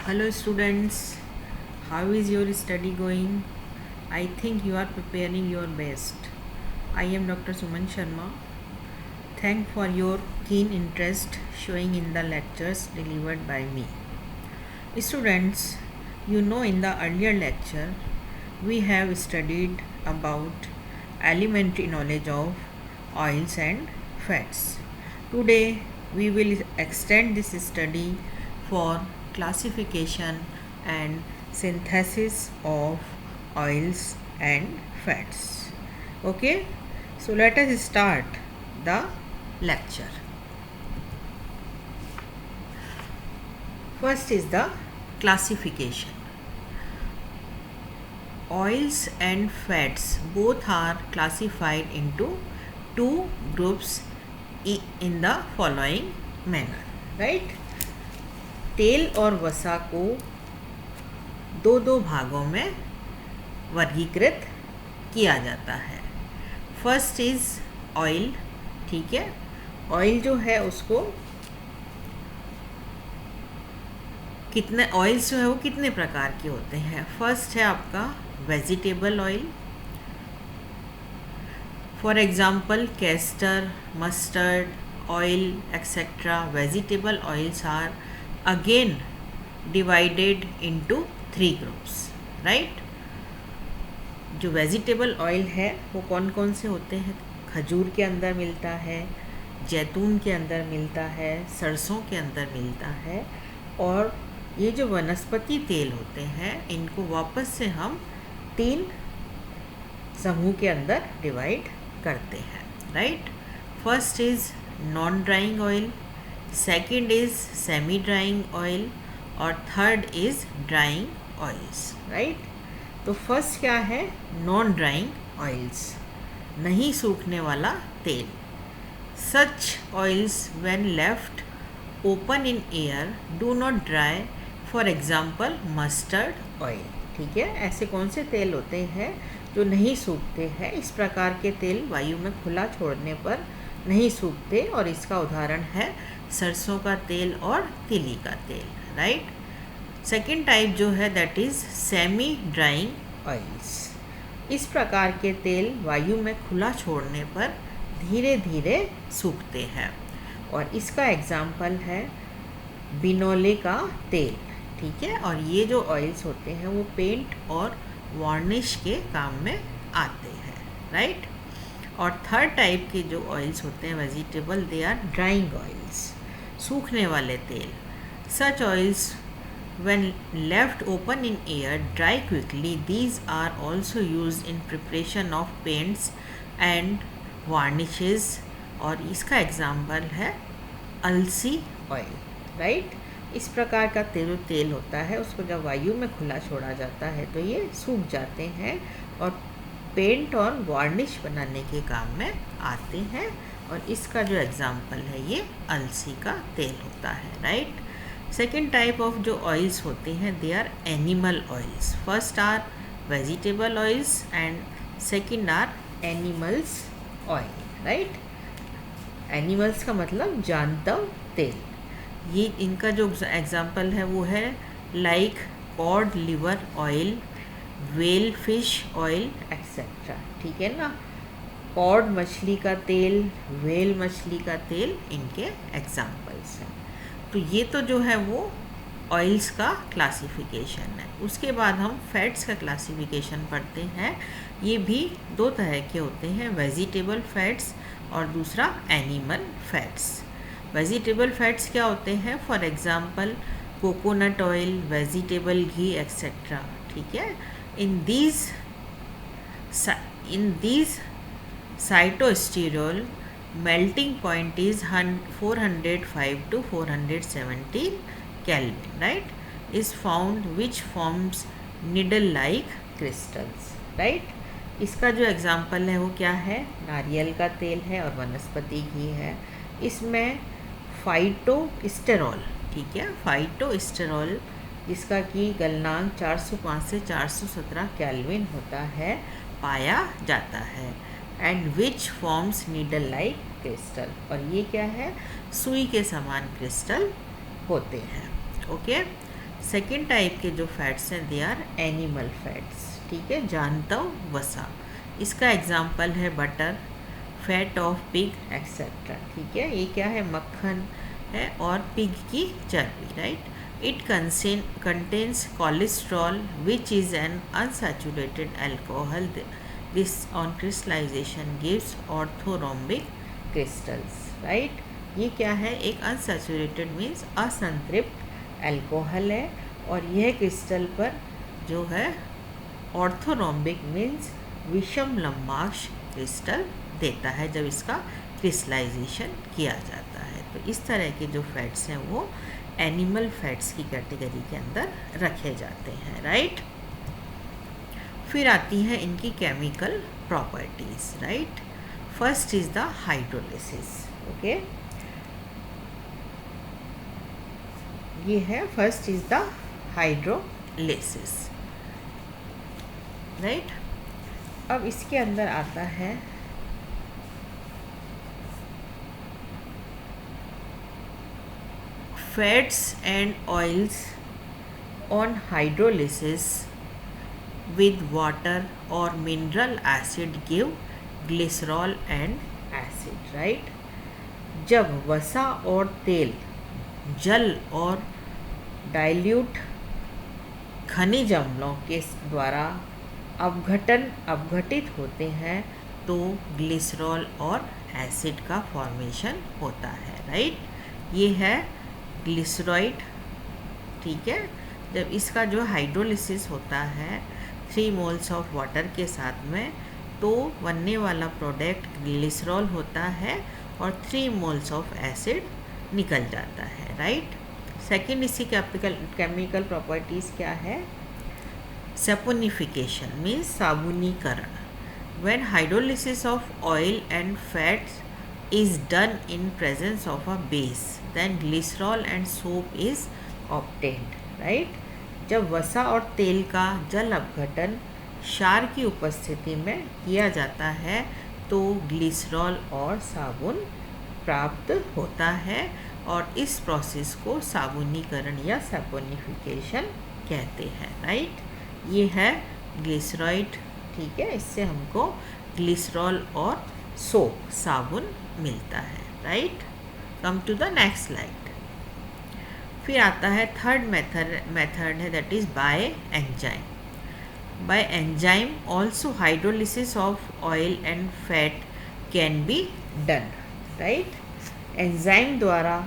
Hello students, how is your study going? I think you are preparing your best. I am Dr. Suman Sharma. Thank for your keen interest showing in the lectures delivered by me. Students, you know in the earlier lecture we have studied about elementary knowledge of oils and fats. Today we will extend this study for classification and synthesis of oils and fats. Okay, so let us start the lecture. First is the classification. Oils and fats both are classified into two groups in the following manner, right? तेल और वसा को दो दो भागों में वर्गीकृत किया जाता है. First is oil. ठीक है, ऑयल जो है उसको कितने ऑयल्स जो है वो कितने प्रकार के होते हैं. फर्स्ट है आपका vegetable oil. For example castor, mustard oil etcetera. Vegetable oils are again divided into three groups, right? जो वेजिटेबल ऑयल है वो कौन कौन से होते हैं. खजूर के अंदर मिलता है, जैतून के अंदर मिलता है, सरसों के अंदर मिलता है. और ये जो वनस्पति तेल होते हैं इनको वापस से हम तीन समूह के अंदर डिवाइड करते हैं, right? First is non drying oil, second is semi drying oil और third is drying oils, right? तो फर्स्ट क्या है? नॉन ड्राइंग ऑयल्स, नहीं सूखने वाला तेल. Such oils when left open in air do not dry. For example mustard oil. ठीक है, ऐसे कौन से तेल होते हैं जो नहीं सूखते हैं. इस प्रकार के तेल वायु में खुला छोड़ने पर नहीं सूखते और इसका उदाहरण है सरसों का तेल और तिली का तेल, राइट? सेकेंड टाइप जो है that is semi drawing oils. इस प्रकार के तेल वायु में खुला छोड़ने पर धीरे धीरे सूखते हैं और इसका एग्जाम्पल है बिनोले का तेल. ठीक है, और ये जो ऑयल्स होते हैं वो पेंट और वार्निश के काम में आते हैं, राइट? और थर्ड टाइप के जो ऑयल्स होते हैं vegetable, they are drying oils, सूखने वाले तेल. Such oils when left open in air dry quickly. These are also used in preparation of paints and varnishes. और इसका एग्जाम्पल है अलसी ऑयल, राइट? इस प्रकार का तेल होता है उसको जब वायु में खुला छोड़ा जाता है तो ये सूख जाते हैं और पेंट और वार्निश बनाने के काम में आते हैं. और इसका जो एग्जाम्पल है ये अलसी का तेल होता है, राइट? सेकेंड टाइप ऑफ जो ऑयल्स होते हैं they are animal oils. First are vegetable oils and second are animals oil, right? Animals का मतलब जानवर तेल. ये इनका जो एग्जाम्पल है वो है like cod liver oil, well fish oil etcetera. ठीक है ना, कॉड मछली का तेल, वेल मछली का तेल इनके एग्जाम्पल्स हैं. तो ये तो जो है वो ऑयल्स का क्लासिफिकेशन है. उसके बाद हम फैट्स का क्लासिफिकेशन पढ़ते हैं. ये भी दो तरह के होते हैं, वेजिटेबल फैट्स और दूसरा एनिमल फैट्स. वेजिटेबल फैट्स क्या होते हैं? For example coconut oil, vegetable ghee etcetera. ठीक है, in these cytosterol melting point is 405 to 470 Kelvin, right? is found which forms needle like crystals, right? इसका जो एग्जाम्पल है वो क्या है? नारियल का तेल है और वनस्पति घी है. इसमें फाइटोस्टेरॉल, ठीक है, फाइटोस्टेरॉल जिसका कि गलनांक 405 से 417 केल्विन होता है पाया जाता है. And which forms needle like crystal. और ये क्या है? सुई के समान क्रिस्टल होते हैं. ओके. सेकेंड टाइप के जो फैट्स हैं दे आर एनिमल फैट्स, ठीक है, जानता वसा। इसका एग्जाम्पल है butter, fat of pig etcetera, ठीक है। ये क्या है, मक्खन है और पिग की चर्बी, right. It contains cholesterol which is an unsaturated alcohol. This on crystallization gives orthorhombic crystals, right। ये क्या है, एक अनसैचुरेटेड मीन्स असंतृप्त एल्कोहल है और यह क्रिस्टल पर जो है ऑर्थोरोम्बिक मीन्स विषम लंबाक्ष क्रिस्टल देता है जब इसका क्रिस्टलाइजेशन किया जाता है। तो इस तरह के जो फैट्स हैं वो एनिमल फैट्स की कैटेगरी के अंदर रखे जाते हैं, राइट। फिर आती हैं इनकी chemical properties, right. First is the hydrolysis, okay. ये है first is the hydrolysis, right. अब इसके अंदर आता है fats and oils on hydrolysis with water or mineral acid give glycerol and acid, right। जब वसा और तेल जल और डाइल्यूट खनिज अम्लों के द्वारा अपघटित होते हैं तो ग्लिसरॉल और एसिड का फॉर्मेशन होता है, राइट। ये है ग्लिसरॉइड, ठीक है। जब इसका जो हाइड्रोलिसिस होता है 3 मोल्स ऑफ वाटर के साथ में तो बनने वाला प्रोडक्ट ग्लिसरॉल होता है और 3 मोल्स ऑफ एसिड निकल जाता है, राइट। सेकेंड इसकी केमिकल प्रॉपर्टीज़ क्या है, सैपोनिफिकेशन मीन्स साबुनीकरण। When hydrolysis of oil and fats is done in presence of a base then glycerol and soap is obtained, right। जब वसा और तेल का जल अपघटन क्षार की उपस्थिति में किया जाता है तो ग्लिसरॉल और साबुन प्राप्त होता है और इस प्रोसेस को साबुनीकरण या सैपोनिफिकेशन कहते हैं, राइट। ये है ग्लिसरॉइड, ठीक है। इससे हमको ग्लिसरॉल और सोप साबुन मिलता है, right. Come to the next slide. फिर आता है थर्ड मेथड है that is by enzyme. By enzyme also hydrolysis of oil and fat can be done, right. Enzyme द्वारा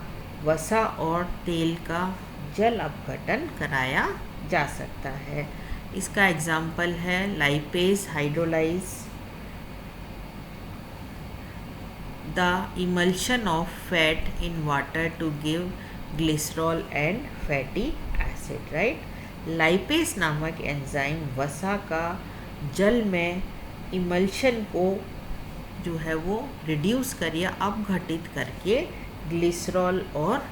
वसा और तेल का जल अपघटन कराया जा सकता है। इसका एग्जाम्पल है lipase hydrolyse the emulsion of fat in water to give glycerol and fatty acid, right। Lipase नामक एंजाइम वसा का जल में इमल्शन को जो है वो रिड्यूस कर या अपघटित करके ग्लिसरॉल और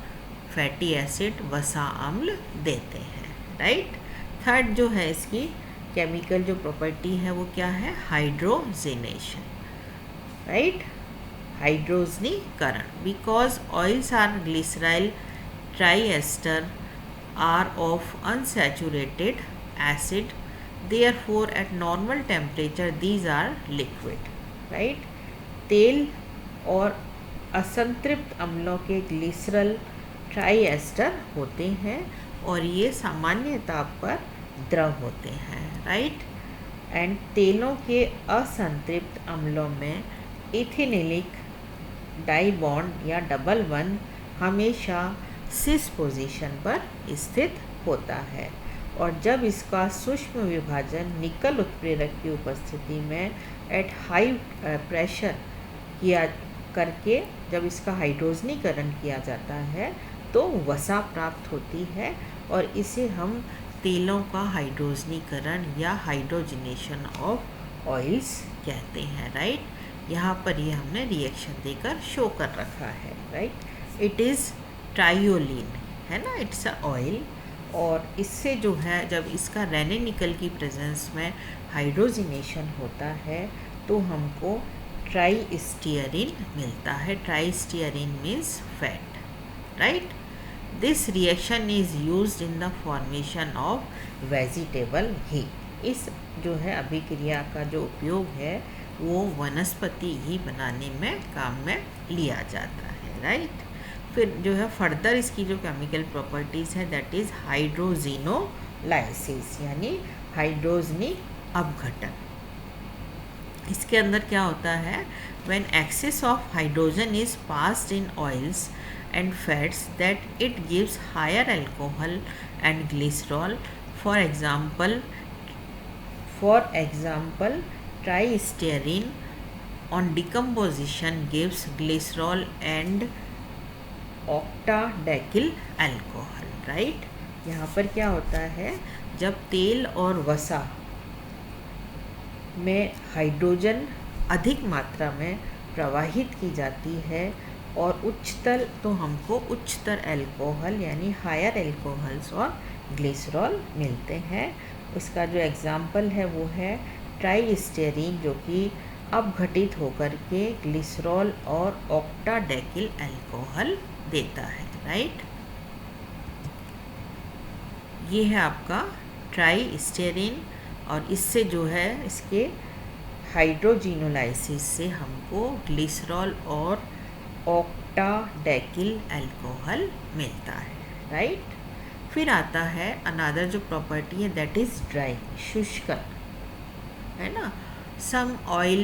फैटी एसिड वसा अम्ल देते हैं, राइट। थर्ड जो है इसकी केमिकल जो प्रॉपर्टी है वो क्या है, हाइड्रोजिनेशन, राइट। हाइड्रोजनीकरण because oils are glyceryl triester are of unsaturated acid therefore at normal temperature these are liquid, right. तेल और असंतृप्त अम्लों के ग्लिसरल ट्राइएस्टर होते हैं और ये सामान्य ताप पर द्रव होते हैं, राइट। एंड तेलों के असंतृप्त अम्लों में इथेनिलिक डाई बॉन्ड या डबल बंध हमेशा सिस पोजीशन पर स्थित होता है और जब इसका सूक्ष्म विभाजन निकल उत्प्रेरक की उपस्थिति में एट हाई प्रेशर किया करके जब इसका हाइड्रोजनीकरण किया जाता है तो वसा प्राप्त होती है और इसे हम तेलों का हाइड्रोजनीकरण या हाइड्रोजनेशन ऑफ ऑयल्स कहते हैं, राइट। यहाँ पर ये हमने रिएक्शन देकर शो कर रखा है, राइट। इट इज़ ट्रायोलिन, है ना, इट्स अ ऑयल और इससे जो है जब इसका रेनिनिकल की प्रेजेंस में हाइड्रोजिनेशन होता है तो हमको ट्राइस्टीयरिन मिलता है। Tristearin means fat, right. This reaction is used in the formation of vegetable ghee. इस जो है अभिक्रिया का जो उपयोग है वो वनस्पति घी बनाने में काम में लिया जाता है, राइट। फिर जो है फर्दर इसकी जो केमिकल प्रॉपर्टीज़ है दैट इज़ हाइड्रोजिनोलाइसिस, यानी हाइड्रोजनिक अपघटन। इसके अंदर क्या होता है, when excess of hydrogen is passed in oils and fats that it gives higher alcohol and glycerol. For example tristearin on decomposition gives glycerol and octadecyl alcohol, right. यहाँ पर क्या होता है, जब तेल और वसा में हाइड्रोजन अधिक मात्रा में प्रवाहित की जाती है और उच्चतर, तो हमको उच्चतर अल्कोहल यानी हायर अल्कोहल्स और ग्लिसरॉल मिलते हैं। उसका जो एग्जाम्पल है वो है ट्राइस्टेरीन, जो कि अपघटित होकर के ग्लिसरॉल और ऑक्टाडेकिल अल्कोहल देता है, राइट। ये है आपका ट्राइस्टेरीन, और इससे जो है इसके हाइड्रोजिनोलाइसिस से हमको ग्लिसरॉल और ऑक्टाडेकिल अल्कोहल मिलता है, राइट। फिर आता है अनदर जो प्रॉपर्टी है दैट इज़ ड्राई, शुष्कन, है ना। Some oil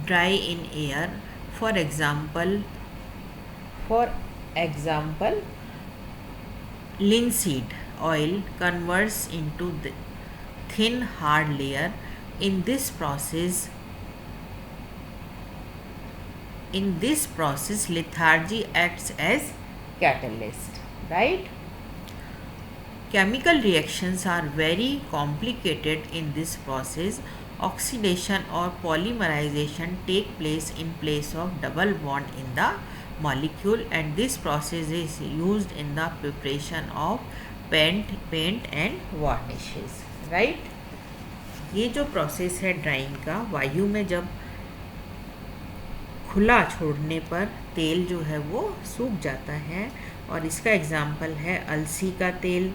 dry in air, for example linseed oil converts into the thin hard layer. In this process lethargy acts as catalyst, right. Chemical reactions are very complicated in this process. Oxidation or polymerization take place in place of double bond in the molecule, and this process is used in the preparation of paint and varnishes, right. ये जो process है drawing का, वायु में जब खुला छोड़ने पर तेल जो है वो सूख जाता है, और इसका एग्जाम्पल है अलसी का तेल,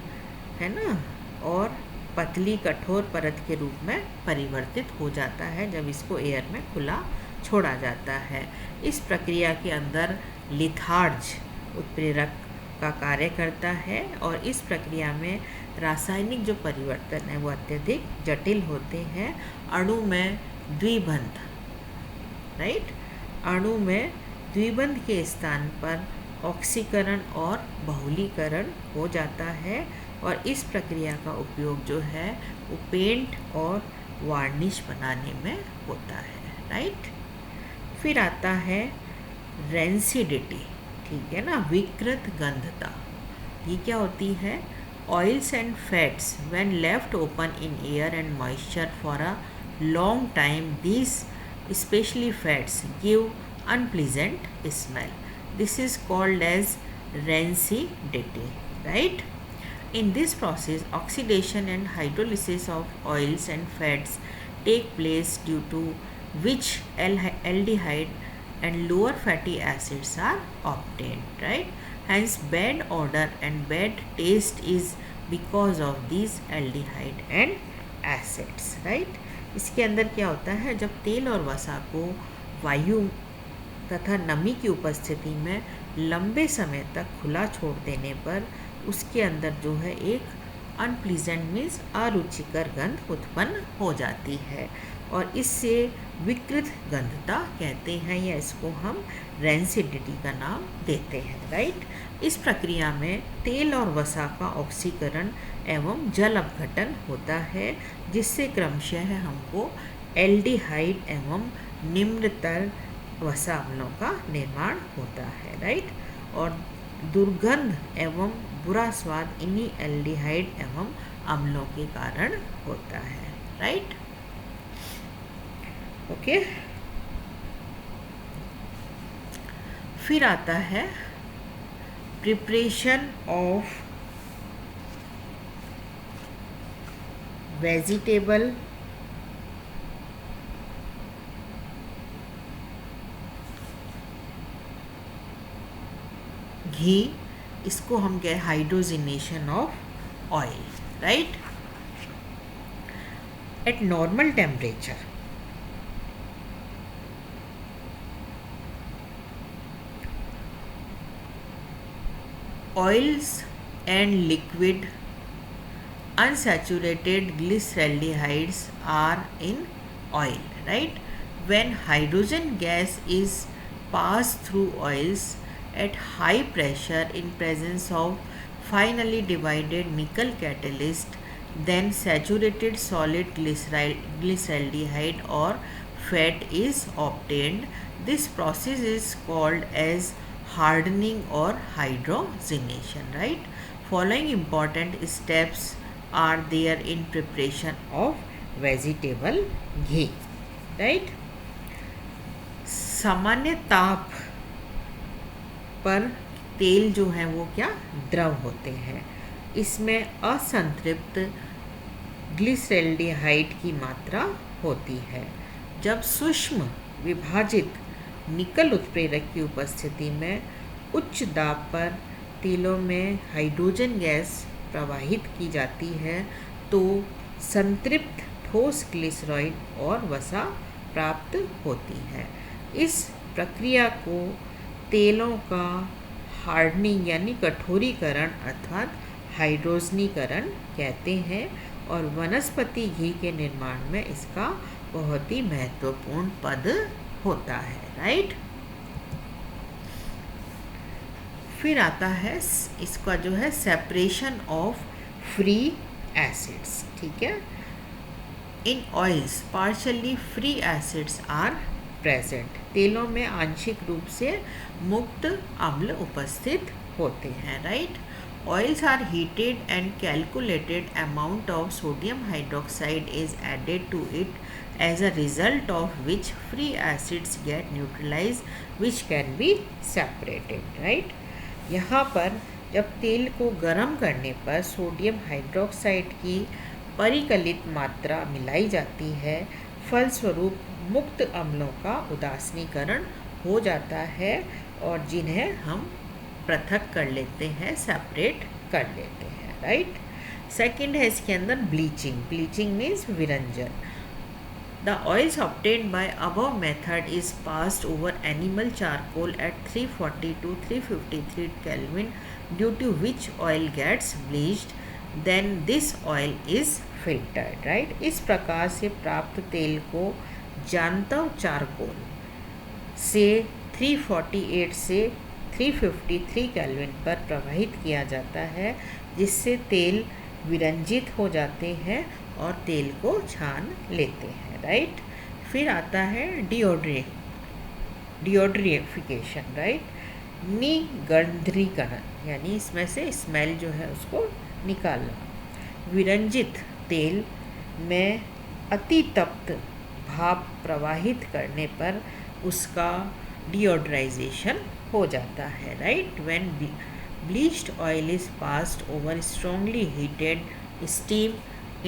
है ना, और पतली कठोर परत के रूप में परिवर्तित हो जाता है जब इसको एयर में खुला छोड़ा जाता है। इस प्रक्रिया के अंदर लिथार्ज उत्प्रेरक का कार्य करता है, और इस प्रक्रिया में रासायनिक जो परिवर्तन है वो अत्यधिक जटिल होते हैं। अणु में द्विबंध, राइट, अणु में द्विबंध के स्थान पर ऑक्सीकरण और बहुलीकरण हो जाता है, और इस प्रक्रिया का उपयोग जो है वो पेंट और वार्निश बनाने में होता है, राइट। फिर आता है रेंसिडिटी, ठीक है ना, विकृत गंधता। ये क्या होती है, oils and fats when left open in air and moisture for a long time, this specially fats give unpleasant smell. This is called as rancidity, right. In this process, oxidation and hydrolysis of oils and fats take place, due to which aldehyde and lower fatty acids are obtained, right. Hence, bad odor and bad taste is because of these aldehyde and acids, right. इसके अंदर क्या होता है, जब तेल और वसा को वायु तथा नमी की उपस्थिति में लंबे समय तक खुला छोड़ देने पर उसके अंदर जो है एक अनप्लीजेंट मीन्स अरुचिकर गंध उत्पन्न हो जाती है, और इससे विकृत गंधता कहते हैं, या इसको हम रेंसिडिटी का नाम देते हैं, राइट। इस प्रक्रिया में तेल और वसा का ऑक्सीकरण एवं जल अपघटन होता है, जिससे क्रमशः हमको एल्डिहाइड एवं निम्नतर वसा अम्लों का निर्माण होता है, राइट। और दुर्गंध एवं बुरा स्वाद इन्हीं एल्डिहाइड एवं अम्लों के कारण होता है, राइट। ओके। फिर आता है प्रिपरेशन ऑफ वेजिटेबल घी इसको हम कह hydrogenation of oil, right. Eight normal temperature oils and liquid unsaturated glyceraldehydes are in oil, right. When hydrogen gas is passed through oils at high pressure in presence of finely divided nickel catalyst, then saturated solid glyceraldehyde or fat is obtained. This process is called as hardening or hydrogenation, right. Following important steps are there in preparation of vegetable ghee, right. सामान्य ताप पर तेल जो है वो क्या द्रव होते हैं। इसमें असंतृप्त ग्लिसरल्डिहाइड की मात्रा होती है। जब सूक्ष्म विभाजित निकल उत्प्रेरक की उपस्थिति में उच्च दाब पर तेलों में हाइड्रोजन गैस प्रवाहित की जाती है तो संतृप्त ठोस ग्लिसरॉइड और वसा प्राप्त होती है। इस प्रक्रिया को तेलों का हार्डनिंग यानी कठोरीकरण अर्थात हाइड्रोजनीकरण कहते हैं और वनस्पति घी के निर्माण में इसका बहुत ही महत्वपूर्ण पद होता है, राइट। फिर आता है इसका जो है सेपरेशन ऑफ फ्री एसिड्स, ठीक है। In oils partially free acids are present. तेलों में आंशिक रूप से मुक्त अम्ल उपस्थित होते हैं, right. Oils are heated and calculated amount of sodium hydroxide is added to it as a result of which free acids get neutralized which can be separated, right. यहाँ पर जब तेल को गर्म करने पर सोडियम हाइड्रोक्साइड की परिकलित मात्रा मिलाई जाती है, फलस्वरूप मुक्त अम्लों का उदासीनीकरण हो जाता है और जिन्हें हम पृथक कर लेते हैं, सेपरेट कर लेते हैं, राइट। सेकंड है इसके अंदर ब्लीचिंग। ब्लीचिंग मीन्स विरंजन। The oils obtained by above method is passed over animal charcoal at 340 to 353 Kelvin, due to which oil gets bleached, then this oil is filtered, right. इस प्रकार से प्राप्त तेल को जानतव चारकोल से 348 से 353 केल्विन पर प्रवाहित किया जाता है, जिससे तेल विरंजित हो जाते हैं और तेल को छान लेते हैं, राइट। फिर आता है डिओड्रिफिकेशन, राइट। निगंध्रीकरण यानी इसमें से स्मेल जो है उसको निकालना। विरंजित तेल में अतितप्त भाप प्रवाहित करने पर उसका डिओड्राइजेशन हो जाता है, right. When bleached oil is passed over strongly heated steam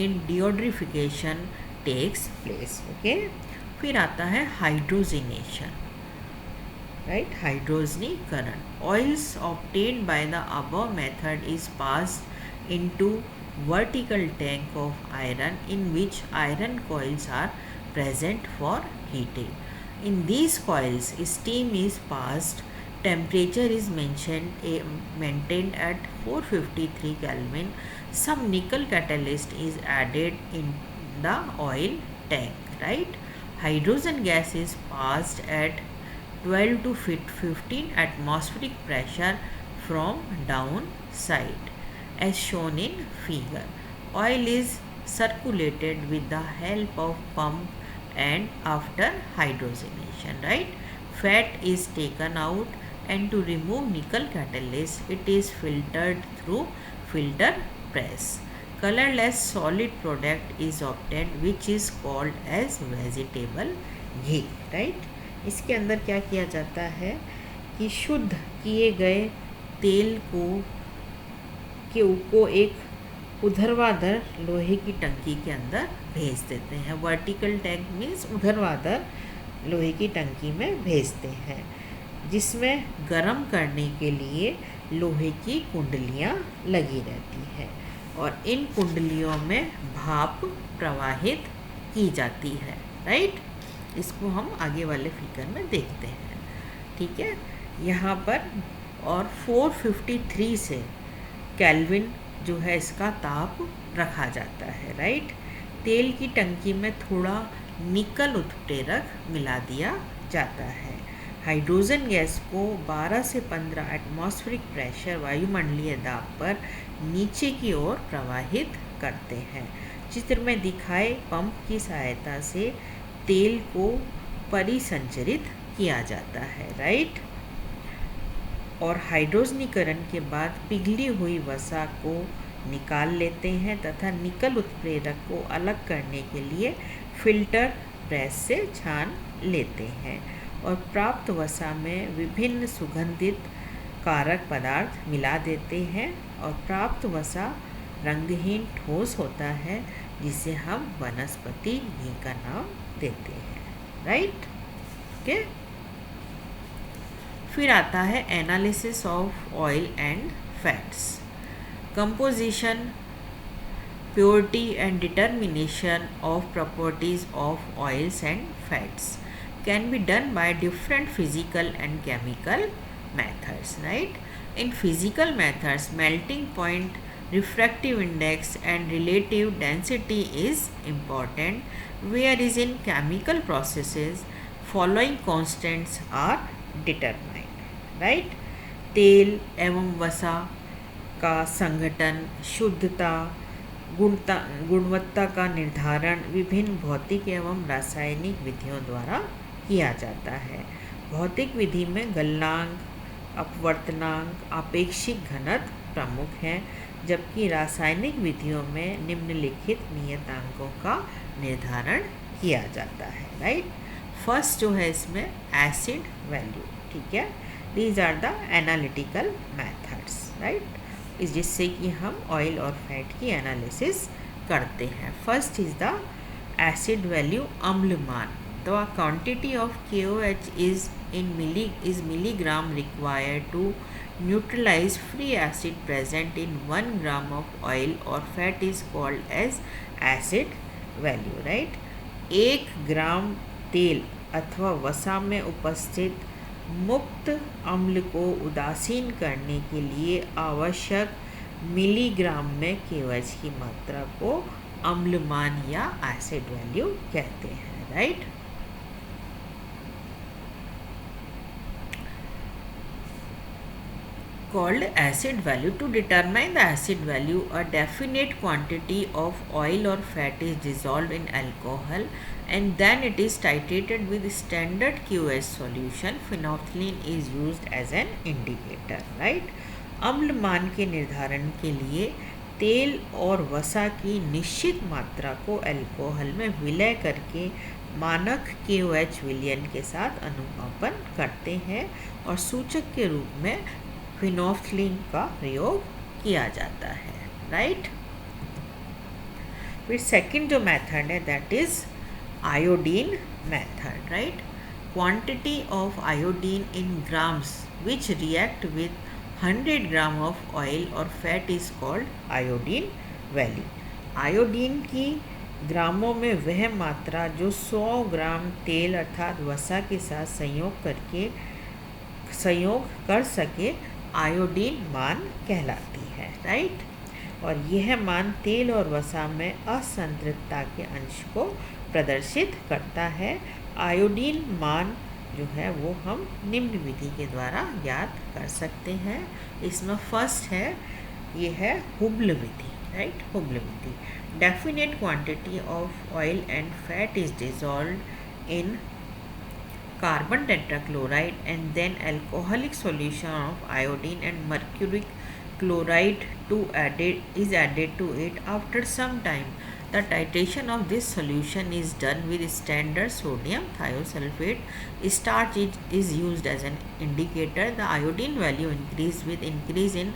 in deodorification takes place, okay. फिर आता है हाइड्रोजिनेशन, राइट, हाइड्रोजनीकरण। Oils obtained by the above method is passed into vertical tank of iron in which iron coils are present for heating. In these coils, steam is passed. Temperature is maintained at 453 Kelvin. Some nickel catalyst is added in the oil tank, right? Hydrogen gas is passed at 12 to 15 atmospheric pressure from downside, as shown in figure. Oil is circulated with the help of pump and after hydrogenation, right. Fat is taken out and to remove nickel catalyst it is filtered through filter press. Colorless solid product is obtained which is called as vegetable ghee, right. इसके अंदर क्या किया जाता है कि शुद्ध किए गए तेल को एक ऊर्ध्वाधर लोहे की टंकी के अंदर भेज देते हैं। वर्टिकल टैंक मीन्स ऊर्ध्वाधर लोहे की टंकी में भेजते हैं, जिसमें गर्म करने के लिए लोहे की कुंडलियाँ लगी रहती है और इन कुंडलियों में भाप प्रवाहित की जाती है, राइट। इसको हम आगे वाले फिगर में देखते हैं, ठीक है। यहाँ पर और 453 से केल्विन जो है इसका ताप रखा जाता है, राइट। तेल की टंकी में थोड़ा निकल उत्प्रेरक मिला दिया जाता है। हाइड्रोजन गैस को 12 से 15 एटमॉस्फेरिक प्रेशर वायुमंडलीय दाब पर नीचे की ओर प्रवाहित करते हैं। चित्र में दिखाए पंप की सहायता से तेल को परिसंचरित किया जाता है, राइट। और हाइड्रोजनीकरण के बाद पिघली हुई वसा को निकाल लेते हैं तथा निकल उत्प्रेरक को अलग करने के लिए फिल्टर प्रेस से छान लेते हैं और प्राप्त वसा में विभिन्न सुगंधित कारक पदार्थ मिला देते हैं और प्राप्त वसा रंगहीन ठोस होता है जिसे हम वनस्पति घी का नाम देते हैं, राइट। ओके। फिर आता है analysis of oil and fats. Composition, purity and determination of properties of oils and fats can be done by different physical and chemical methods, right. In physical methods, melting point, refractive index and relative density is important, whereas in chemical processes following constants are determined, right. तेल एवं वसा का संघटन, शुद्धता, गुणवत्ता का निर्धारण विभिन्न भौतिक एवं रासायनिक विधियों द्वारा किया जाता है। भौतिक विधि में गलनांक, अपवर्तनांक, आपेक्षिक घनत्व प्रमुख हैं, जबकि रासायनिक विधियों में निम्नलिखित नियतांकों का निर्धारण किया जाता है, राइट। फर्स्ट जो है इसमें एसिड वैल्यू, ठीक है। These are the analytical methods, right, जिससे कि हम ऑयल और फैट की एनालिसिस करते हैं। First is the acid value, अम्ल मान। The quantity of KOH is milligram required to neutralize free acid present in 1 gram of oil or fat is called as acid value, right। 1 ग्राम तेल अथवा वसा में उपस्थित मुक्त अम्ल को उदासीन करने के लिए आवश्यक मिलीग्राम में KOH की मात्रा को अम्ल मान या एसिड वैल्यू कहते हैं, right. Called acid value. To determine the acid value, a definite quantity of oil or fat is dissolved in alcohol and then it is titrated with standard KOH solution. Phenolphthalein is used as an indicator, right। अम्ल मान के निर्धारण के लिए तेल और वसा की निश्चित मात्रा को अल्कोहल में विलय करके मानक KOH विलयन के साथ अनुपापन करते हैं और सूचक के रूप में फिनोल्फ्थलीन का प्रयोग किया जाता है, राइट। फिर सेकंड जो मेथड है that is iodine method, right. Quantity of iodine in grams which react with 100 gram of oil और fat is called iodine value. Iodine की ग्रामों में वह मात्रा जो 100 ग्राम तेल अर्थात वसा के साथ संयोग कर सके आयोडीन मान कहलाती है, राइट। और यह मान तेल और वसा में असंतृप्तता के अंश को प्रदर्शित करता है। आयोडीन मान जो है वो हम निम्न विधि के द्वारा ज्ञात कर सकते हैं। इसमें फर्स्ट है ये है हुब्ल विधि, राइट। हुब्ल विधि, definite quantity of oil and fat is dissolved in carbon tetrachloride and then alcoholic solution of iodine and mercuric chloride is added to it. After some time, the titration of this solution is done with standard sodium thiosulfate. Starch is used as an indicator. The iodine value increases with increase in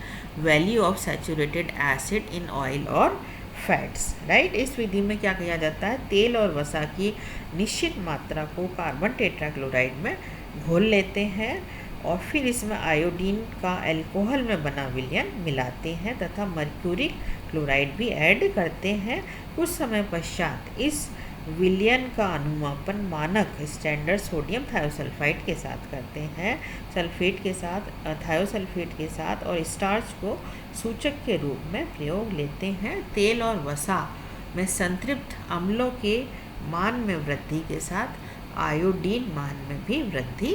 value of saturated acid in oil or fats, right. इस विधि में क्या किया जाता है, तेल और वसा की निश्चित मात्रा को कार्बन टेट्राक्लोराइड में घोल लेते हैं और फिर इसमें आयोडीन का अल्कोहल में बना विलयन मिलाते हैं तथा मर्क्यूरिक क्लोराइड भी ऐड करते हैं। कुछ समय पश्चात इस विलयन का अनुमापन मानक स्टैंडर्ड सोडियम थायोसल्फाइड के साथ करते हैं, सल्फेट के साथ, थायोसल्फेट के साथ, और स्टार्च को सूचक के रूप में प्रयोग लेते हैं। तेल और वसा में संतृप्त अम्लों के मान में वृद्धि के साथ आयोडीन मान में भी वृद्धि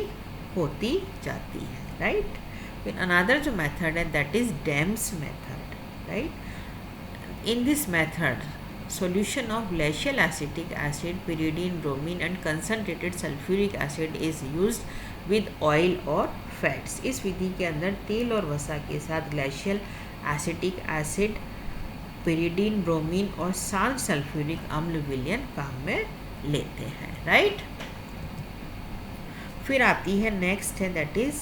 होती जाती है, राइट। फिर अनदर जो मेथड है that is DIMMs method, right. In this method solution of glacial acetic acid, pyridine, bromine and concentrated sulfuric acid is used with oil or fats। इस विधि के अंदर तेल और वसा के साथ glacial acetic acid, pyridine, bromine और शांत सल्फ्यूरिक अम्ल विलयन काम में लेते हैं, राइट। फिर आती है नेक्स्ट है that is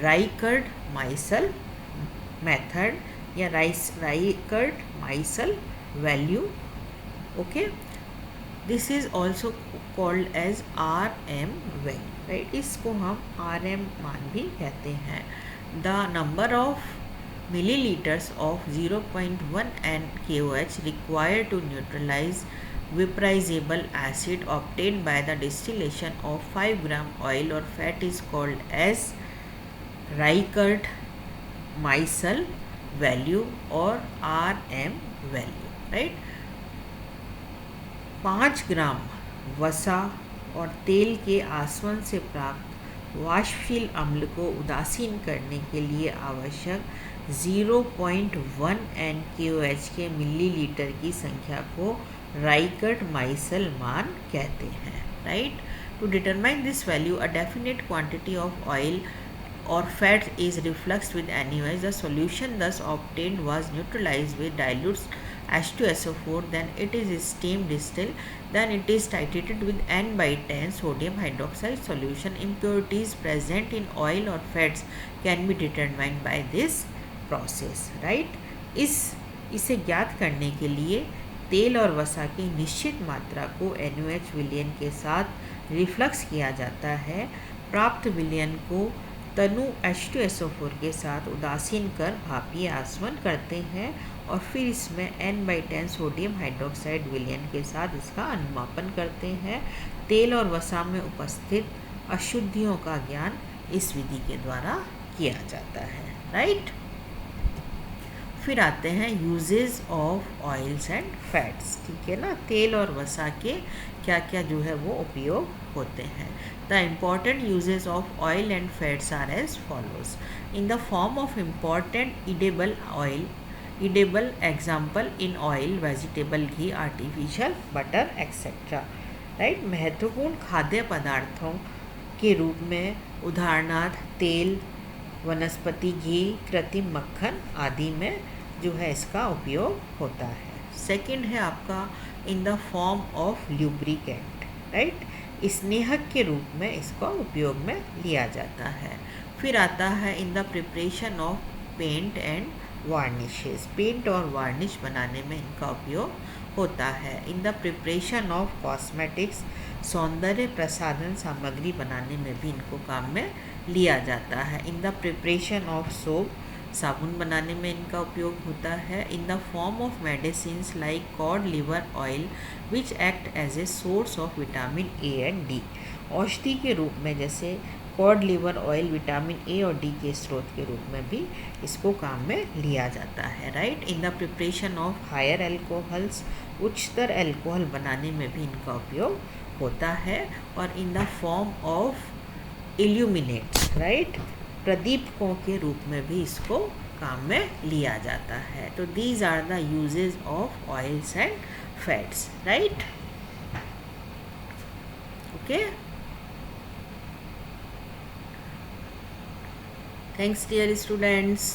Reichert Meissl method या Reichert Meissl value. Okay, this is also called as RM value, right. इसको हम RM मान भी कहते हैं। The number of milliliters of 0.1 NaOH required to neutralize vaporizable acid obtained by the distillation of 5 gram oil or fat is called as Riekert Miesel value or RM value, right। 5 ग्राम वसा और तेल के आसवन से प्राप्त वाष्पशील अम्ल को उदासीन करने के लिए आवश्यक 0.1 NaOH के मिलीलीटर की संख्या को राइकर्ट माइसल मान कहते हैं, right. To determine this value a definite quantity of oil or fat is refluxed with NaOH. The solution thus obtained was neutralized with dilute H2SO4, then it is steam distilled, then it is titrated with N/10 sodium hydroxide solution. Impurities present in oil or fats can be determined by this process, right। इसे ज्ञात करने के लिए तेल और वसा की निश्चित मात्रा को NaOH विलयन के साथ रिफ्लक्स किया जाता है। प्राप्त विलयन को तनु H2SO4 के साथ उदासीन कर भापीय आसवन करते हैं और फिर इसमें N/10 सोडियम हाइड्रोक्साइड विलयन के साथ इसका अनुमापन करते हैं। तेल और वसा में उपस्थित अशुद्धियों का ज्ञान इस विधि के द्वारा किया जाता है, राइट। फिर आते हैं uses of oils and fats, ठीक है ना। तेल और वसा के क्या क्या जो है वो उपयोग होते हैं। The important uses of oil and fats are as follows. In the form of important edible oil, edible example in oil, vegetable ghee, artificial butter, etc. Right. महत्वपूर्ण खाद्य पदार्थों के रूप में उदाहरणार्थ तेल, वनस्पति घी, कृत्रिम मक्खन आदि में जो है इसका उपयोग होता है। सेकंड है आपका इन the form of lubricant, right. स्नेहक के रूप में इसका उपयोग में लिया जाता है। फिर आता है in the preparation of paint and varnishes, paint और वार्निश बनाने में इनका उपयोग होता है। In the preparation of cosmetics, सौंदर्य प्रसाधन सामग्री बनाने में भी इनको काम में लिया जाता है। In the preparation of soap, साबुन बनाने में इनका उपयोग होता है। In the form of medicines like cod liver oil which act as a source of vitamin A and D, औषधि के रूप में जैसे cod liver oil vitamin A और D के स्रोत के रूप में भी इसको काम में लिया जाता है, right. In the preparation of higher alcohols, उच्चतर एल्कोहल बनाने में भी इनका उपयोग होता है। और in the form of illuminates, right, प्रदीपकों के रूप में भी इसको काम में लिया जाता है। तो these are the uses of oils and fats, right. Okay, thanks dear students.